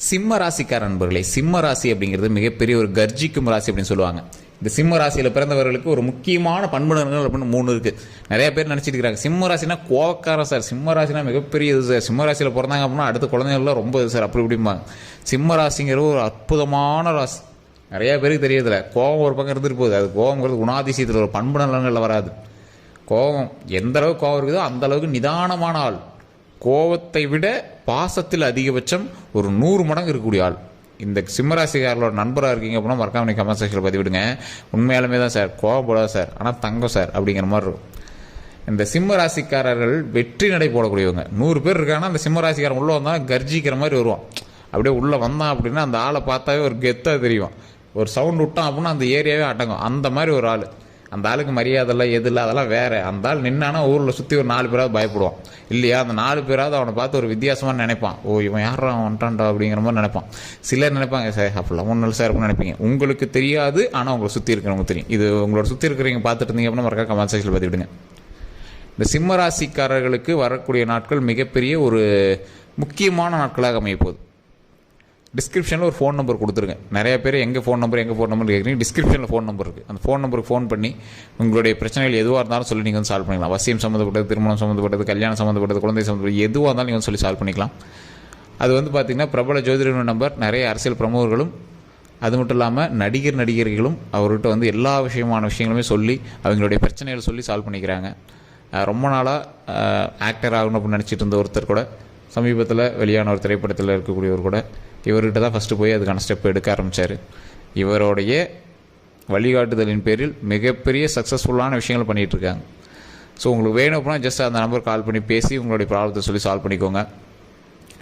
சிம்ம ராசிக்கார நண்பர்களே, சிம்ம ராசி அப்படிங்கிறது மிகப்பெரிய ஒரு கர்ஜிக்கும் ராசி அப்படின்னு சொல்லுவாங்க. இந்த சிம்ம ராசியில் பிறந்தவர்களுக்கு ஒரு முக்கியமான பண்புணர்கள் அப்படின்னு 3 இருக்குது. நிறைய பேர் நினச்சிட்டு இருக்கிறாங்க சிம்ம ராசினா கோவக்காரன் சார், சிம்ம ராசினா மிகப்பெரிய இது சார், சிம்ம ராசியில் பிறந்தாங்க அப்படின்னா அடுத்த குழந்தைகள்லாம் ரொம்ப இது சார் அப்படி இப்படிம்பாங்க. சிம்ம ராசிங்கிறது ஒரு அற்புதமான ராசி. நிறைய பேருக்கு தெரியறதில்ல. கோவம் ஒரு பக்கம் இருந்துட்டு போகுது. அது கோவங்கிறது குணாதிசயத்தில் ஒரு பண்பு நலன்களில் வராது. கோவம் எந்த அளவுக்கு கோவம் இருக்குதோ அந்த அளவுக்கு நிதானமான ஆள். கோவத்தை விட பாசத்தில் அதிகபட்சம் ஒரு 100 மடங்கு இருக்கக்கூடிய ஆள். இந்த சிம்மராசிக்காரர்களோட நண்பராக இருக்கீங்க அப்படின்னா மறக்காம நீங்கள் கமெண்ட் செக்ஷனில் பதிவிடுங்க. உண்மையாலுமே தான் சார், கோவப்படாத சார், ஆனால் தங்கம் சார் அப்படிங்கிற மாதிரி இருக்கும். இந்த சிம்ம ராசிக்காரர்கள் வெற்றி நடை போடக்கூடியவங்க. 100 பேர் இருக்காங்கன்னா அந்த சிம்ம ராசிக்காரன் உள்ளே வந்தால் கர்ஜிக்கிற மாதிரி வருவான். அப்படியே உள்ளே வந்தான் அப்படின்னா அந்த ஆளை பார்த்தாவே ஒரு கெத்தாக தெரியும். ஒரு சவுண்ட் விட்டான் அப்படின்னா அந்த ஏரியாவே அடங்கும். அந்த மாதிரி ஒரு ஆள். அந்த ஆளுக்கு மரியாதை இல்லை, எது இல்லை, அதெல்லாம் வேறு. அந்த ஆள் நின்னானா ஊரில் சுற்றி ஒரு 4 பேராவது பயப்படுவான் இல்லையா? அந்த 4 பேராவது அவனை பார்த்து ஒரு வித்தியாசமாக நினைப்பான். ஓ, இவன் யாரா வந்துட்டான்டா அப்படிங்கிற மாதிரி நினைப்பான். சிலர் நினைப்பாங்க சார் அப்படிலாம் ஒன்றும் சார் அப்படின்னு நினைப்பீங்க. உங்களுக்கு தெரியாது, ஆனால் உங்களை சுற்றி இருக்கிறவங்க தெரியும். இது உங்களோட சுற்றி இருக்கிறவங்க பார்த்துட்டு இருந்தீங்க அப்படின்னா மறக்காம கமெண்ட் செக்ஷனில் பார்த்துவிடுங்க. இந்த சிம்ம ராசிக்காரர்களுக்கு வரக்கூடிய நாட்கள் மிகப்பெரிய ஒரு முக்கியமான நாட்களாக அமையப்போகுது. டிஸ்கிரிப்ஷனில் ஒரு ஃபோன் நம்பர் கொடுத்துருங்க. நிறைய பேர் எங்கள் ஃபோன் நம்பர் கேட்குறீங்க. டிஸ்கிரிப்ஷனில் ஃபோன் நம்பர் இருக்குது. அந்த ஃபோன் நம்பருக்கு ஃபோன் பண்ணி உங்களுடைய பிரச்சனைகள் எதுவாக இருந்தாலும் சொல்லி நீங்கள் வந்து சால்வ் பண்ணிக்கலாம். வசியம் சம்மந்தப்பட்டது, திருமணம் சம்மந்தப்பட்டது, கல்யாணம் சம்மந்தப்பட்டது, குழந்தை சம்மந்தப்பட்டது, எதுவாக இருந்தாலும் நீங்கள் வந்து சொல்லி சால்வ் பண்ணிக்கலாம். அது வந்து பார்த்திங்கன்னா பிரபல ஜோதிடர் நம்பர். நிறைய அரசியல் பிரமுகர்களும் அது மட்டும் இல்லாமல் நடிகர்களும் அவர்கிட்ட வந்து எல்லா விஷயங்களுமே சொல்லி அவங்களுடைய பிரச்சனைகளை சொல்லி சால்வ் பண்ணிக்கிறாங்க. ரொம்ப நாளாக ஆக்டர் ஆகணும் அப்படின்னு நினச்சிட்டு இருந்த ஒருத்தர் கூட சமீபத்தில் வெளியான ஒரு திரைப்படத்தில் இருக்கக்கூடியவர் கூட இவர்கிட்ட தான் ஃபஸ்ட்டு போய் அதுக்கான ஸ்டெப் எடுக்க ஆரம்பித்தார். இவருடைய வழிகாட்டுதலின் பேரில் மிகப்பெரிய சக்ஸஸ்ஃபுல்லான விஷயங்கள் பண்ணிகிட்ருக்காங்க. ஸோ உங்களுக்கு வேணும் அப்படின்னா ஜஸ்ட் அந்த நம்பர் கால் பண்ணி பேசி உங்களுடைய ப்ராப்ளத்தை சொல்லி சால்வ் பண்ணிக்கோங்க.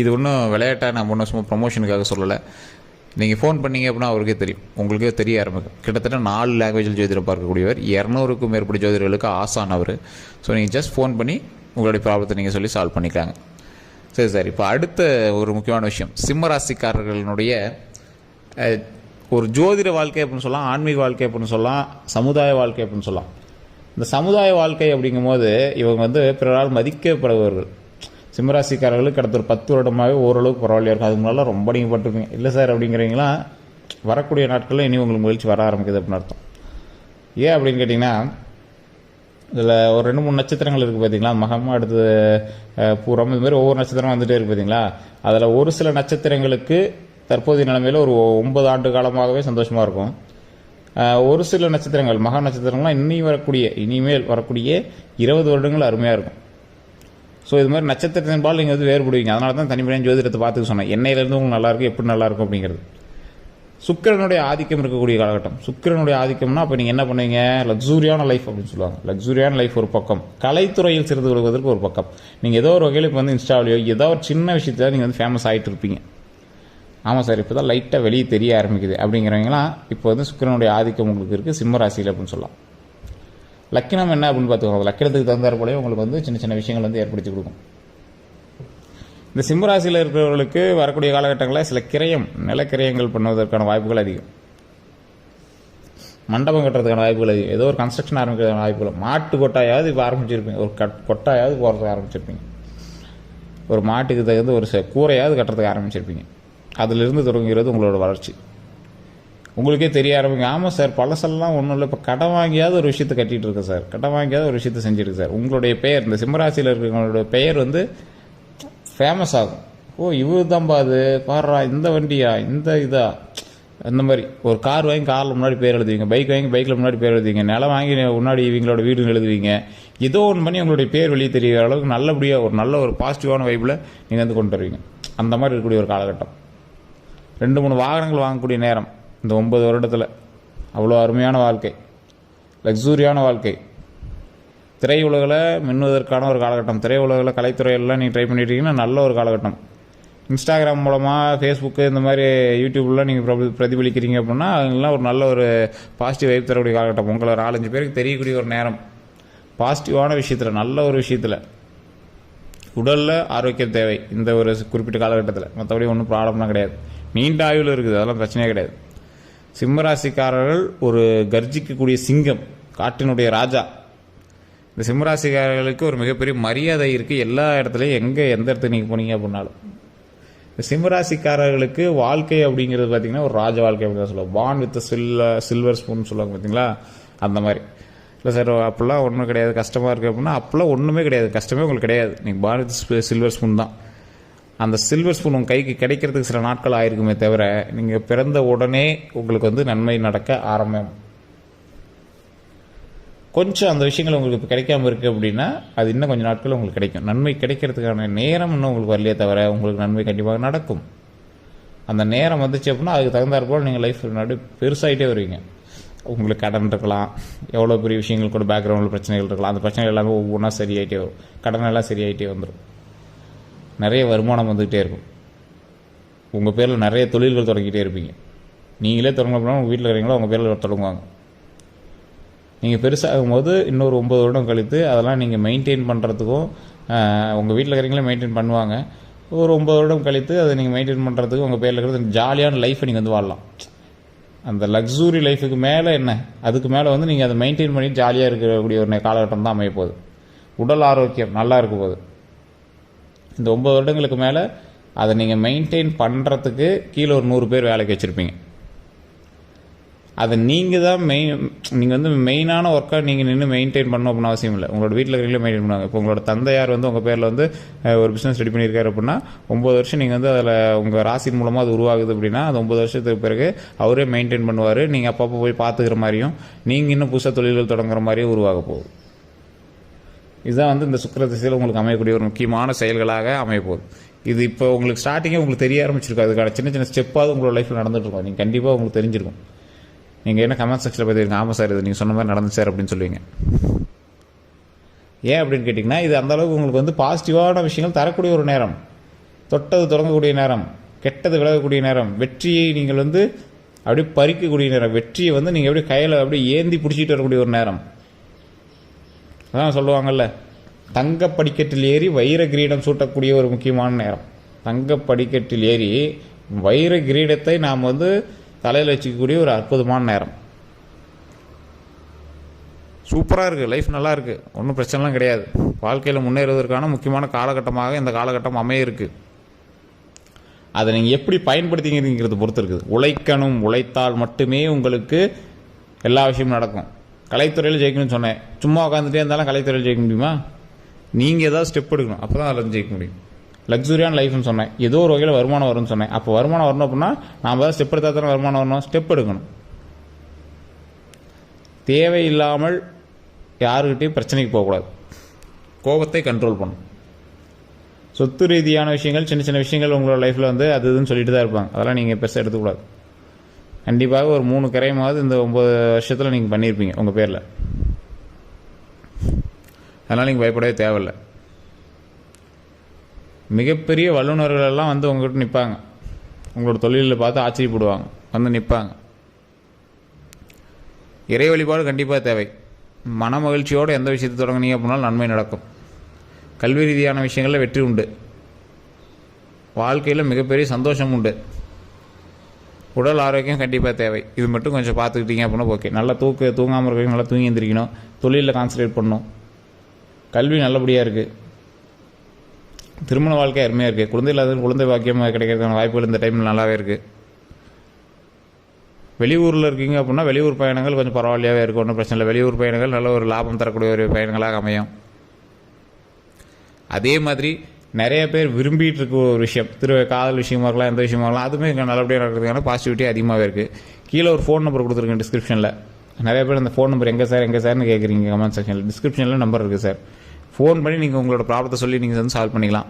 இது ஒன்றும் விளையாட்டாக நான் ஒன்றும் சும்மா ப்ரொமோஷனுக்காக சொல்லலை. நீங்கள் ஃபோன் பண்ணீங்க அப்படின்னா அவருக்கே தெரியும், உங்களுக்கே தெரிய ஆரம்பிக்கும். கிட்டத்தட்ட 4 லாங்குவேஜில் ஜோதிடம் பார்க்கக்கூடியவர், 200க்கும் மேற்பட்ட ஜோதிடர்களுக்கு ஆசான் அவர். ஸோ நீங்கள் ஜஸ்ட் ஃபோன் பண்ணி உங்களுடைய ப்ராப்ளத்தை நீங்கள் சொல்லி சால்வ் பண்ணிக்கலாங்க. சரி சார், இப்போ அடுத்த ஒரு முக்கியமான விஷயம், சிம்மராசிக்காரர்களுடைய ஒரு ஜோதிட வாழ்க்கை அப்படின்னு சொல்லலாம், ஆன்மீக வாழ்க்கை அப்படின்னு சொல்லலாம், சமுதாய வாழ்க்கை அப்படின்னு சொல்லலாம். இந்த சமுதாய வாழ்க்கை அப்படிங்கும்போது இவங்க வந்து பிறரால் மதிக்கப்படுபவர்கள். சிம்மராசிக்காரர்களுக்கு கடந்த ஒரு 10 வருடமாகவே ஓரளவுக்கு பரவாயில்லையா இருக்கும். அதுக்கு முன்னால ரொம்ப நீங்கள் பட்டுருப்பீங்க. இல்லை சார் அப்படிங்கிறீங்களாம் வரக்கூடிய நாட்களில் இனி உங்களுக்கு முயற்சி வர ஆரம்பிக்குது அப்படின்னு அர்த்தம். ஏன் அப்படின்னு கேட்டிங்கன்னா, இதில் ஒரு 2-3 நட்சத்திரங்கள் இருக்குது பார்த்தீங்களா, மகமாக அடுத்து பூரம், இது மாதிரி ஒவ்வொரு நட்சத்திரம் வந்துகிட்டே இருக்குது பார்த்தீங்களா. அதில் ஒரு சில நட்சத்திரங்களுக்கு தற்போதைய நிலைமையில் ஒரு 9 ஆண்டு காலமாகவே சந்தோஷமாக இருக்கும். ஒரு சில நட்சத்திரங்கள், மகா நட்சத்திரங்கள்லாம் இனிமேல் வரக்கூடிய 20 வருடங்கள் அருமையாக இருக்கும். ஸோ இது மாதிரி நட்சத்திரத்தின்பால் நீங்கள் வந்து வேறுபடுவீங்க. அதனால தான் தனிப்படையான ஜோதிடத்தை பார்த்துக்க சொன்னேன். என்னையிலேருந்து உங்களுக்கு நல்லாயிருக்கும், எப்படி நல்லாயிருக்கும் அப்படிங்கிறது. சுக்கிரனுடைய ஆதிக்கம் இருக்கக்கூடிய காலகட்டம். சுக்கிரனுடைய ஆதிக்கம்னா அப்போ நீங்கள் என்ன பண்ணுவீங்க, லக்ஸூரியான லைஃப் அப்படின்னு சொல்லுவாங்க. லக்ஸூரியான லைஃப் ஒரு பக்கம், கலைத்துறையில் சிறிது கொள்வதற்கு ஒரு பக்கம். நீங்கள் ஏதோ ஒரு வகையில் இப்போ வந்து இன்ஸ்டாவிலையோ ஏதோ ஒரு சின்ன விஷயத்தில் நீங்கள் வந்து ஃபேமஸ் ஆகிட்டு இருப்பீங்க. ஆமாம் சார், இப்போ தான் லைட்டாக வெளியே தெரிய ஆரம்பிக்குது அப்படிங்கிறவங்களாம் இப்போ வந்து சுக்கிரனுடைய ஆதிக்கம் உங்களுக்கு இருக்குது சிம்மராசியில் அப்படின்னு சொல்லலாம். லக்கினம் என்ன அப்படின்னு பார்த்துக்கோங்க. லக்கினத்துக்கு தகுந்தாற் போலே உங்களுக்கு வந்து சின்ன சின்ன விஷயங்கள் வந்து ஏற்படுத்தி கொடுக்கும். இந்த சிம்மராசியில் இருக்கிறவர்களுக்கு வரக்கூடிய காலகட்டங்களில் சில நிலக்கிரயங்கள் பண்ணுவதற்கான வாய்ப்புகள் அதிகம். மண்டபம் கட்டுறதுக்கான வாய்ப்புகள் அதிகம். ஏதோ ஒரு கன்ஸ்ட்ரக்ஷன் ஆரம்பிக்கிறதுக்கான வாய்ப்புகள். மாட்டு கொட்டாயாவது இப்போ ஆரம்பிச்சிருப்பீங்க, ஒரு கொட்டாயாவது போகிறதுக்கு ஆரம்பிச்சிருப்பீங்க, ஒரு மாட்டுக்கு தகுந்த ஒரு கூரையாவது கட்டுறதுக்கு ஆரம்பிச்சிருப்பீங்க. அதிலிருந்து தொடங்குகிறது உங்களோட வளர்ச்சி. உங்களுக்கே தெரிய ஆரம்பிங்க. ஆமாம் சார், பழசெல்லாம் ஒன்றும் இல்லை, இப்போ கடன் வாங்கியாவது ஒரு விஷயத்தை கட்டிகிட்டு இருக்கேன் சார், கடன் வாங்கியாவது ஒரு விஷயத்தை செஞ்சுருக்கு சார். உங்களுடைய பெயர், இந்த சிம்மராசியில் இருக்கிறவங்களோட பெயர் வந்து ஃபேமஸ் ஆகும். ஓ, இவர் தான்ப்பா, அது பாடுறா, இந்த வண்டியா, இந்த இதா, அந்த மாதிரி. ஒரு கார் வாங்கி காரில் முன்னாடி பேர் எழுதுவீங்க, பைக் வாங்கி பைக்கில் முன்னாடி பேர் எழுதுவீங்க, நிலம் வாங்கி முன்னாடி இவங்களோட வீடுன்னு எழுதுவீங்க. ஏதோ ஒன்று பண்ணி உங்களுடைய பேர் வெளியே தெரிகிற அளவுக்கு நல்லபடியாக நல்ல ஒரு பாசிட்டிவான வைப்பில் நீங்கள் வந்து கொண்டு வருவீங்க. அந்த மாதிரி இருக்கக்கூடிய ஒரு காலகட்டம். 2-3 வாகனங்கள் வாங்கக்கூடிய நேரம் இந்த 9 வருடத்தில். அவ்வளோ அருமையான வாழ்க்கை, லக்ஸூரியான வாழ்க்கை. திரையுலகில் மின்னுவதற்கான ஒரு காலகட்டம். திரையுலகில் கலைத்துறையெல்லாம் நீங்கள் ட்ரை பண்ணிட்டீங்கன்னா நல்ல ஒரு காலகட்டம். இன்ஸ்டாகிராம் மூலமாக, ஃபேஸ்புக்கு, இந்த மாதிரி யூடியூப்லாம் நீங்கள் பிரதிபலிக்கிறீங்க அப்படின்னா அதெல்லாம் ஒரு நல்ல ஒரு பாசிட்டிவ் வைப் தரக்கூடிய காலகட்டம். உங்களை 4-5 பேருக்கு தெரியக்கூடிய ஒரு நேரம். பாசிட்டிவான விஷயத்தில், நல்ல ஒரு விஷயத்தில். உடலில் ஆரோக்கியம் தேவை இந்த ஒரு குறிப்பிட்ட காலகட்டத்தில். மற்றபடி ஒன்றும் ப்ராப்ளம்லாம் கிடையாது. நீண்ட ஆயுள் இருக்குது, அதெல்லாம் பிரச்சனையே கிடையாது. சிம்மராசிக்காரர்கள் ஒரு கர்ஜிக்கக்கூடிய சிங்கம், காட்டினுடைய ராஜா. இந்த சிம்மராசிக்காரர்களுக்கு ஒரு மிகப்பெரிய மரியாதை இருக்குது எல்லா இடத்துலையும். எந்த இடத்துக்கு நீங்கள் போனீங்க அப்படின்னாலும் சிம்மராசிக்காரர்களுக்கு வாழ்க்கை அப்படிங்கிறது பார்த்தீங்கன்னா ஒரு ராஜ வாழ்க்கை அப்படின்னு தான் சொல்லுவோம். பான் வித் சில்வர் ஸ்பூன் சொல்லுவாங்க பார்த்தீங்களா, அந்த மாதிரி. இல்லை சார் அப்படிலாம் ஒன்றும் கிடையாது, கஷ்டமாக இருக்குது அப்படின்னா அப்போல்லாம் ஒன்றுமே கிடையாது, கஷ்டமே உங்களுக்கு கிடையாது. நீங்கள் பான் வித் சில்வர் ஸ்பூன் தான். அந்த சில்வர் ஸ்பூன் உங்கள் கைக்கு கிடைக்கிறதுக்கு சில நாட்கள் ஆயிருக்குமே தவிர நீங்கள் பிறந்த உடனே உங்களுக்கு வந்து நன்மை நடக்க ஆரம்பம். கொஞ்சம் அந்த விஷயங்கள் உங்களுக்கு இப்போ கிடைக்காம இருக்குது அப்படின்னா அது இன்னும் கொஞ்சம் நாட்கள் உங்களுக்கு கிடைக்கும். நன்மை கிடைக்கிறதுக்கான நேரம் இன்னும் உங்களுக்கு வரலையே தவிர உங்களுக்கு நன்மை கண்டிப்பாக நடக்கும். அந்த நேரம் வந்துச்சு அப்படின்னா அதுக்கு தகுந்தாற்போல் நீங்கள் லைஃப் பெருசாகிட்டே வருவீங்க. உங்களுக்கு கடன் இருக்கலாம், எவ்வளோ பெரிய விஷயங்கள் கூட பேக்ரவுண்டில் பிரச்சனைகள் இருக்கலாம், அந்த பிரச்சனைகள் எல்லாமே ஒவ்வொன்றா சரியாயிட்டே வரும், கடன் எல்லாம் சரியாயிட்டே வந்துடும், நிறைய வருமானம் வந்துக்கிட்டே இருக்கும். உங்கள் பேரில் நிறைய தொழில்கள் தொடங்கிட்டே இருப்பீங்க. நீங்களே தொடங்கலாம், உங்கள் வீட்டில் இருக்கிறீங்களோ உங்கள் பேரில் தொடங்குவாங்க. நீங்கள் பெருசாகும் போது இன்னொரு 9 வருடம் கழித்து அதெல்லாம் நீங்கள் மெயின்டைன் பண்ணுறதுக்கும், உங்கள் வீட்டில் இருக்கிறீங்களே மெயின்டைன் பண்ணுவாங்க. ஒரு 9 வருடம் கழித்து அதை நீங்கள் மெயின்டைன் பண்ணுறதுக்கு உங்கள் பேரில் இருக்கிறது ஜாலியான லைஃப்பை நீங்கள் வந்து வாழலாம். அந்த லக்ஸூரி லைஃபுக்கு மேலே என்ன, அதுக்கு மேலே வந்து நீங்கள் அதை மெயின்டைன் பண்ணி ஜாலியாக இருக்கக்கூடிய ஒரு காலகட்டம் தான் அமைய போகுது. உடல் ஆரோக்கியம் நல்லா இருக்க போகுது. இந்த 9 வருடங்களுக்கு மேலே அதை நீங்கள் மெயின்டைன் பண்ணுறதுக்கு கீழே ஒரு 100 பேர் வேலைக்கு வச்சுருப்பீங்க. அதை நீங்கள் தான் நீங்கள் வந்து மெயினான ஒர்க்காக நீங்கள் நின்று மெயின்டைன் பண்ணணும் அப்படின்னு அவசியம் இல்லை. உங்களோட வீட்டில் இருக்கிறீங்களே மெயின்டைன் பண்ணுவாங்க. இப்போ உங்களோட தந்தையார் வந்து உங்கள் பேரில் வந்து ஒரு பிஸ்னஸ் ரெடி பண்ணியிருக்காரு அப்படின்னா 9 வருஷம் நீங்கள் வந்து அதில் உங்கள் ராசின் மூலமாக அது உருவாகுது அப்படின்னா அது 9 வருஷத்துக்கு பிறகு அவரே மெயின்டைன் பண்ணுவார். நீங்கள் அப்பப்போ போய் பார்த்துக்கிற மாதிரியும் நீங்கள் இன்னும் புதுசாக தொழில்கள் தொடங்குற மாதிரியும் உருவாக போகுது. இதுதான் வந்து இந்த சுக்கிர திசையில் உங்களுக்கு அமையக்கூடிய ஒரு முக்கியமான செயல்களாக அமைய போகுது. இது இப்போ உங்களுக்கு ஸ்டார்டிங்கே உங்களுக்கு தெரிய ஆரம்பிச்சிருக்கும். அதுக்கான சின்ன சின்ன ஸ்டெப்பாவது உங்களோட லைஃப்பில் நடந்துட்டு இருக்கும். நீங்கள் கண்டிப்பாக உங்களுக்கு தெரிஞ்சிருக்கும். நீங்கள் என்ன கமெண்ட் செக்ஷனில் பார்த்துருங்க, ஆமாம் சார் இது நீங்கள் சொன்ன மாதிரி நடந்து சார் அப்படின்னு சொல்லுவீங்க. ஏன் அப்படின்னு கேட்டிங்கன்னா இது அந்தளவுக்கு உங்களுக்கு வந்து பாசிட்டிவான விஷயங்கள் தரக்கூடிய ஒரு நேரம், தொட்டது தொடங்கக்கூடிய நேரம், கெட்டது விலகக்கூடிய நேரம், வெற்றியை நீங்கள் வந்து அப்படியே பறிக்கக்கூடிய நேரம், வெற்றியை வந்து நீங்கள் அப்படியே கையில் அப்படியே ஏந்தி பிடிச்சிட்டு வரக்கூடிய ஒரு நேரம். அதான் சொல்லுவாங்கல்ல, தங்க படிக்கட்டில் ஏறி வைர கிரீடம் சூட்டக்கூடிய ஒரு முக்கியமான நேரம். தங்க படிக்கட்டில் ஏறி வைர கிரீடத்தை நாம் வந்து தலையில் வச்சுக்கக்கூடிய ஒரு அற்புதமான நேரம். சூப்பராக இருக்குது, லைஃப் நல்லா இருக்குது, ஒன்றும் பிரச்சனைலாம் கிடையாது. வாழ்க்கையில் முன்னேறுவதற்கான முக்கியமான காலகட்டமாக இந்த காலகட்டம் அமைய இருக்குது. அதை நீங்கள் எப்படி பயன்படுத்திங்கிறத பொறுத்து இருக்குது. உழைக்கணும், உழைத்தால் மட்டுமே உங்களுக்கு எல்லா விஷயமும் நடக்கும். கலைத்துறையில் ஜெயிக்கணும்னு சொன்னேன், சும்மா உட்காந்துட்டே இருந்தாலும் கலைத்துறையில் ஜெயிக்க முடியுமா? நீங்கள் ஏதாவது ஸ்டெப் எடுக்கணும், அப்போ தான் அதில் ஜெயிக்க முடியும். லக்ஸுரியான லைஃப்னு சொன்னேன், ஏதோ ஒரு வகையில் வருமானம் வரும்னு சொன்னேன். அப்போ வருமானம் வரணும் அப்படின்னா நாம் தான் ஸ்டெப் எடுத்தால் தானே வருமானம் வரணும். ஸ்டெப் எடுக்கணும். தேவையில்லாமல் யாருக்கிட்டையும் பிரச்சனைக்கு போகக்கூடாது. கோபத்தை கண்ட்ரோல் பண்ணணும். சொத்து ரீதியான விஷயங்கள், சின்ன சின்ன விஷயங்கள் உங்களோட லைஃப்பில் வந்து அது இதுன்னு சொல்லிட்டு தான் இருப்பாங்க. அதெல்லாம் நீங்கள் பெருசாக எடுத்துக்கூடாது. கண்டிப்பாக ஒரு 3 கரையமாவது இந்த 9 வருஷத்தில் நீங்கள் பண்ணியிருப்பீங்க உங்கள் பேரில். அதனால் நீங்கள் பயப்படவே தேவையில்லை. மிகப்பெரிய வல்லுநர்கள் எல்லாம் வந்து உங்கள்கிட்ட நிற்பாங்க. உங்களோட தொழிலில் பார்த்து ஆச்சரியப்படுவாங்க, வந்து நிற்பாங்க. இறை வழிபாடு கண்டிப்பாக தேவை. மன மகிழ்ச்சியோடு எந்த விஷயத்தை தொடங்கினீங்க அப்படின்னாலும் நன்மை நடக்கும். கல்வி ரீதியான விஷயங்களில் வெற்றி உண்டு. வாழ்க்கையில் மிகப்பெரிய சந்தோஷம் உண்டு. உடல் ஆரோக்கியம் கண்டிப்பாக தேவை. இது மட்டும் கொஞ்சம் பார்த்துக்கிட்டீங்க அப்படின்னா ஓகே. நல்லா தூங்காமல் இருக்கிறீங்க, நல்லா தூங்கி எந்திரிக்கணும், தொழிலில் கான்சன்ட்ரேட் பண்ணணும். கல்வி நல்லபடியாக இருக்குது. திருமண வாழ்க்கை அருமையாக இருக்குது. குழந்தை இல்லாத குழந்தை பாக்கியமாக கிடைக்கிறதுக்கான வாய்ப்புகள் இந்த டைமில் நல்லாவே இருக்குது. வெளியூரில் இருக்கீங்க அப்படின்னா வெளியூர் பயணங்கள் கொஞ்சம் பரவாயில்லையாகவே இருக்கும், ஒன்றும் பிரச்சனை இல்லை. வெளியூர் பயணங்கள் நல்ல ஒரு லாபம் தரக்கூடிய ஒரு பயணங்களாக அமையும். அதே மாதிரி நிறைய பேர் விரும்பிகிட்டு இருக்க ஒரு விஷயம், காதல் விஷயமா இருக்கலாம், எந்த விஷயமா இருக்கலாம், அதுவுமே இங்கே நல்லபடியாக நடக்கிறதுக்கான பாசிட்டிவிட்டி அதிகமாகவே இருக்குது. கீழே ஒரு ஃபோன் நம்பர் கொடுத்துருக்கேன் டிஸ்கிரிப்ஷனில். நிறைய பேர் அந்த ஃபோன் நம்பர் எங்கே சார்னு கேட்குறீங்க கமெண்ட் செக்ஷனில். டிஸ்கிரிப்ஷனில் நம்பர் இருக்குது சார். ஃபோன் பண்ணி நீங்கள் உங்களோட ப்ராப்ளத்தை சொல்லி நீங்கள் வந்து சால்வ் பண்ணிக்கலாம்.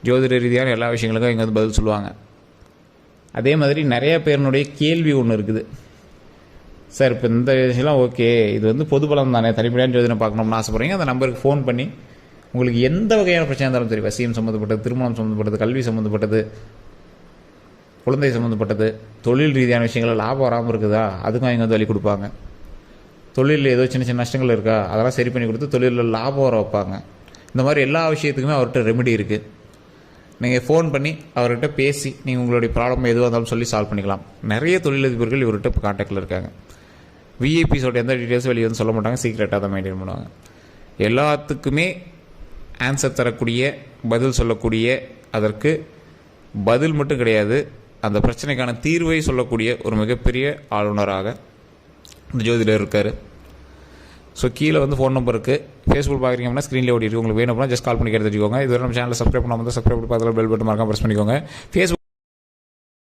ஜோதிட ரீதியான எல்லா விஷயங்களுக்கும் இங்கே வந்து பதில் சொல்லுவாங்க. அதே மாதிரி நிறைய பேருனுடைய கேள்வி ஒன்று இருக்குது. சார் இப்போ இந்த விஷயம்லாம் ஓகே, இது வந்து பொது பலம் தானே, தனிப்படையான ஜோதிடம் பார்க்கணும்னு ஆசைப்படுறீங்க. அந்த நம்பருக்கு ஃபோன் பண்ணி உங்களுக்கு எந்த வகையான பிரச்சனை இருந்தாலும் சரி, வசியம் சம்மந்தப்பட்டது, திருமணம் சம்மந்தப்பட்டது, கல்வி சம்மந்தப்பட்டது, குழந்தை சம்மந்தப்பட்டது, தொழில் ரீதியான விஷயங்கள் லாபம் வராமல் இருக்குதா, அதுக்கும் அவங்க வந்து வழி கொடுப்பாங்க. தொழிலில் ஏதோ சின்ன சின்ன நஷ்டங்கள் இருக்கா, அதெல்லாம் சரி பண்ணி கொடுத்து தொழிலில் லாபம் வர வைப்பாங்க. இந்த மாதிரி எல்லா விஷயத்துக்குமே அவர்கிட்ட ரெமெடி இருக்குது. நீங்கள் ஃபோன் பண்ணி அவர்கிட்ட பேசி நீங்கள் உங்களுடைய ப்ராப்ளம் எதுவாக இருந்தாலும் சொல்லி சால்வ் பண்ணிக்கலாம். நிறைய தொழிலதிபர்கள் இவர்கிட்ட இப்போ கான்டாக்டில் இருக்காங்க. விஐபிஸோட எந்த டீட்டெயில்ஸும் வெளியே வந்து சொல்ல மாட்டாங்க, சீக்ரெட்டாக தான் மெயின்டைன் பண்ணுவாங்க. எல்லாத்துக்குமே ஆன்சர் தரக்கூடிய, பதில் சொல்லக்கூடிய, அதற்கு பதில் மட்டும் கிடையாது, அந்த பிரச்சனைக்கான தீர்வை சொல்லக்கூடிய ஒரு மிகப்பெரிய ஆளுநராக இந்த ஜோதிடர் இருக்கார். ஸோ கீழே வந்து ஃபோன் நம்பர் இருக்குது. ஃபேஸ்புக் பார்க்குறீங்க அப்படின்னா ஸ்க்ரீனில் ஓடி இருக்குது. உங்களுக்கு வேணும் அப்படின்னா ஜஸ்ட் கால் பண்ணி கேட்டு தெரிஞ்சுக்கோங்க. இதுவரை நம்ம சேனலை சப்ஸ்கிரைப் பண்ணாமல் சப்ஸ்கிரைப் பண்ணி பார்த்தாலும் பெல் பட்டன் மறக்காம ப்ரெஸ் பண்ணிக்கோங்க. ஃபேஸ்புக்